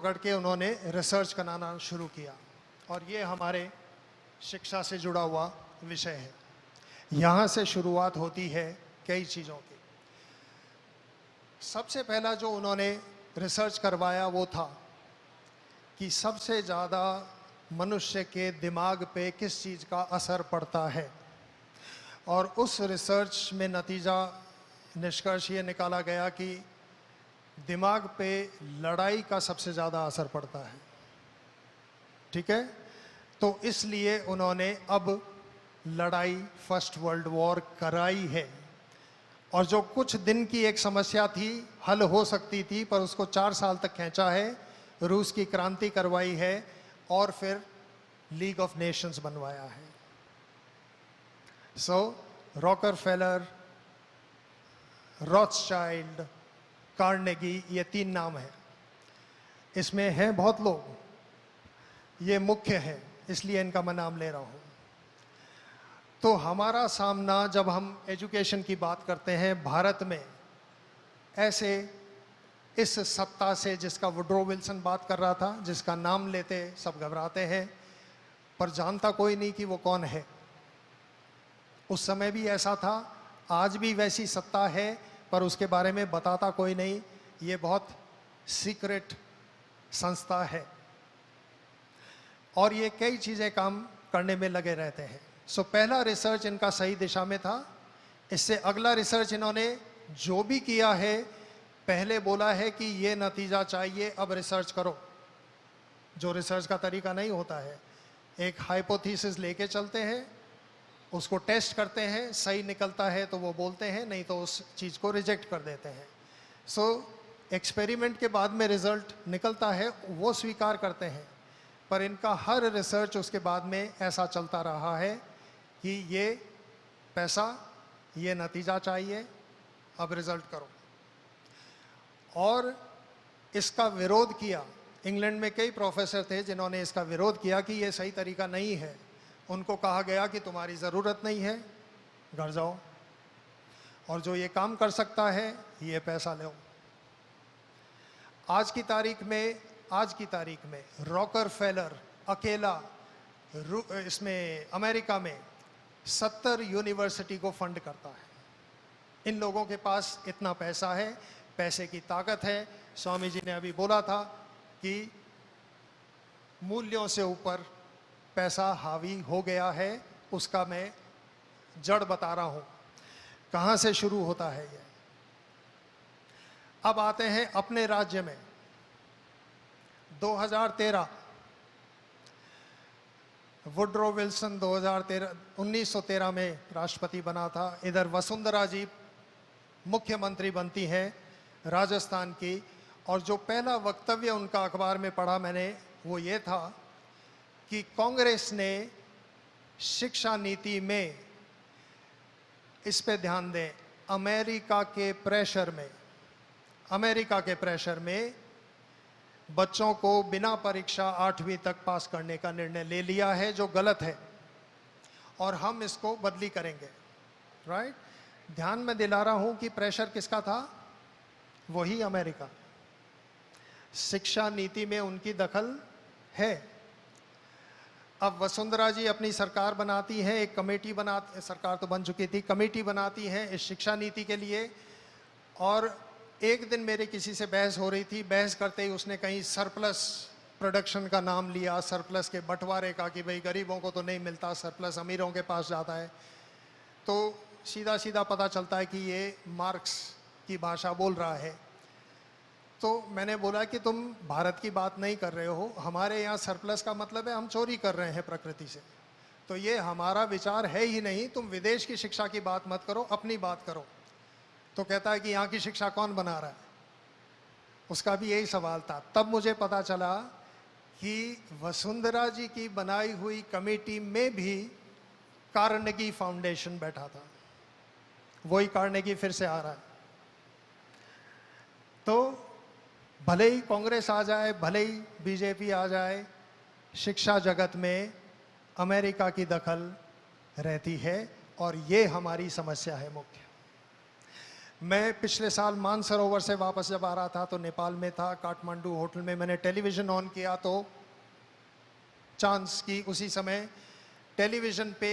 पकड़ के उन्होंने रिसर्च कराना शुरू किया और ये हमारे शिक्षा से जुड़ा हुआ विषय है। यहाँ से शुरुआत होती है कई चीज़ों की। सबसे पहला जो उन्होंने रिसर्च करवाया वो था कि सबसे ज़्यादा मनुष्य के दिमाग पे किस चीज़ का असर पड़ता है, और उस रिसर्च में नतीजा निष्कर्ष ये निकाला गया कि दिमाग पे लड़ाई का सबसे ज़्यादा असर पड़ता है। ठीक है, तो इसलिए उन्होंने अब लड़ाई फर्स्ट वर्ल्ड वॉर कराई है, और जो कुछ दिन की एक समस्या थी, हल हो सकती थी, पर उसको 4 साल तक खींचा है। रूस की क्रांति करवाई है और फिर लीग ऑफ नेशंस बनवाया है। सो रॉकरफेलर, रॉथस्चाइल्ड, कार्नेगी, ये 3 नाम हैं। इसमें हैं बहुत लोग, ये मुख्य है, इसलिए इनका मैं नाम ले रहा हूँ। तो हमारा सामना जब हम एजुकेशन की बात करते हैं भारत में, ऐसे इस सत्ता से जिसका वुड्रो विल्सन बात कर रहा था, जिसका नाम लेते सब घबराते हैं, पर जानता कोई नहीं कि वो कौन है। उस समय भी ऐसा था, आज भी वैसी सत्ता है, पर उसके बारे में बताता कोई नहीं। ये बहुत सीक्रेट संस्था है और ये कई चीज़ें काम करने में लगे रहते हैं। सो पहला रिसर्च इनका सही दिशा में था। इससे अगला रिसर्च इन्होंने जो भी किया है, पहले बोला है कि ये नतीजा चाहिए, अब रिसर्च करो। जो रिसर्च का तरीका नहीं होता है, एक हाइपोथेसिस लेके चलते हैं, उसको टेस्ट करते हैं, सही निकलता है तो वो बोलते हैं, नहीं तो उस चीज़ को रिजेक्ट कर देते हैं। सो एक्सपेरिमेंट के बाद में रिजल्ट निकलता है, वो स्वीकार करते हैं, पर इनका हर रिसर्च उसके बाद में ऐसा चलता रहा है कि ये पैसा, ये नतीजा चाहिए, अब रिजल्ट करो। और इसका विरोध किया। इंग्लैंड में कई प्रोफेसर थे जिन्होंने इसका विरोध किया कि ये सही तरीका नहीं है। उनको कहा गया कि तुम्हारी ज़रूरत नहीं है, घर जाओ, और जो ये काम कर सकता है ये पैसा लो। आज की तारीख में रॉकरफेलर अकेला इसमें अमेरिका में 70 यूनिवर्सिटी को फंड करता है। इन लोगों के पास इतना पैसा है, पैसे की ताकत है। स्वामी जी ने अभी बोला था कि मूल्यों से ऊपर पैसा हावी हो गया है। उसका मैं जड़ बता रहा हूं, कहां से शुरू होता है ये। अब आते हैं अपने राज्य में। 2013 वुड्रो विल्सन 1913 में राष्ट्रपति बना था। इधर वसुंधरा जी मुख्यमंत्री बनती हैं राजस्थान की, और जो पहला वक्तव्य उनका अखबार में पढ़ा मैंने, वो ये था कि कांग्रेस ने शिक्षा नीति में, इस पे ध्यान दें, अमेरिका के प्रेशर में बच्चों को बिना परीक्षा 8वीं तक पास करने का निर्णय ले लिया है, जो गलत है, और हम इसको बदली करेंगे। राइट? ध्यान में दिला रहा हूं कि प्रेशर किसका था? वही अमेरिका। शिक्षा नीति में उनकी दखल है। अब वसुंधरा जी अपनी सरकार बनाती हैं, एक कमेटी सरकार तो बन चुकी थी, कमेटी बनाती हैं इस शिक्षा नीति के लिए। और एक दिन मेरे किसी से बहस हो रही थी, बहस करते ही उसने कहीं सरप्लस प्रोडक्शन का नाम लिया, सरप्लस के बंटवारे का, कि भाई गरीबों को तो नहीं मिलता, सरप्लस अमीरों के पास जाता है। तो सीधा सीधा पता चलता है कि ये मार्क्स की भाषा बोल रहा है। तो मैंने बोला कि तुम भारत की बात नहीं कर रहे हो, हमारे यहाँ सरप्लस का मतलब है हम चोरी कर रहे हैं प्रकृति से, तो ये हमारा विचार है ही नहीं। तुम विदेश की शिक्षा की बात मत करो, अपनी बात करो। तो कहता है कि यहाँ की शिक्षा कौन बना रहा है? उसका भी यही सवाल था। तब मुझे पता चला कि वसुंधरा जी की बनाई हुई कमेटी में भी कार्नेगी फाउंडेशन बैठा था। वही कार्नेगी फिर से आ रहा है। तो भले ही कांग्रेस आ जाए, भले ही बीजेपी आ जाए, शिक्षा जगत में अमेरिका की दखल रहती है, और ये हमारी समस्या है मुख्य। मैं पिछले साल मानसरोवर से वापस जब आ रहा था तो नेपाल में था, काठमांडू होटल में मैंने टेलीविज़न ऑन किया तो चांस की उसी समय टेलीविज़न पे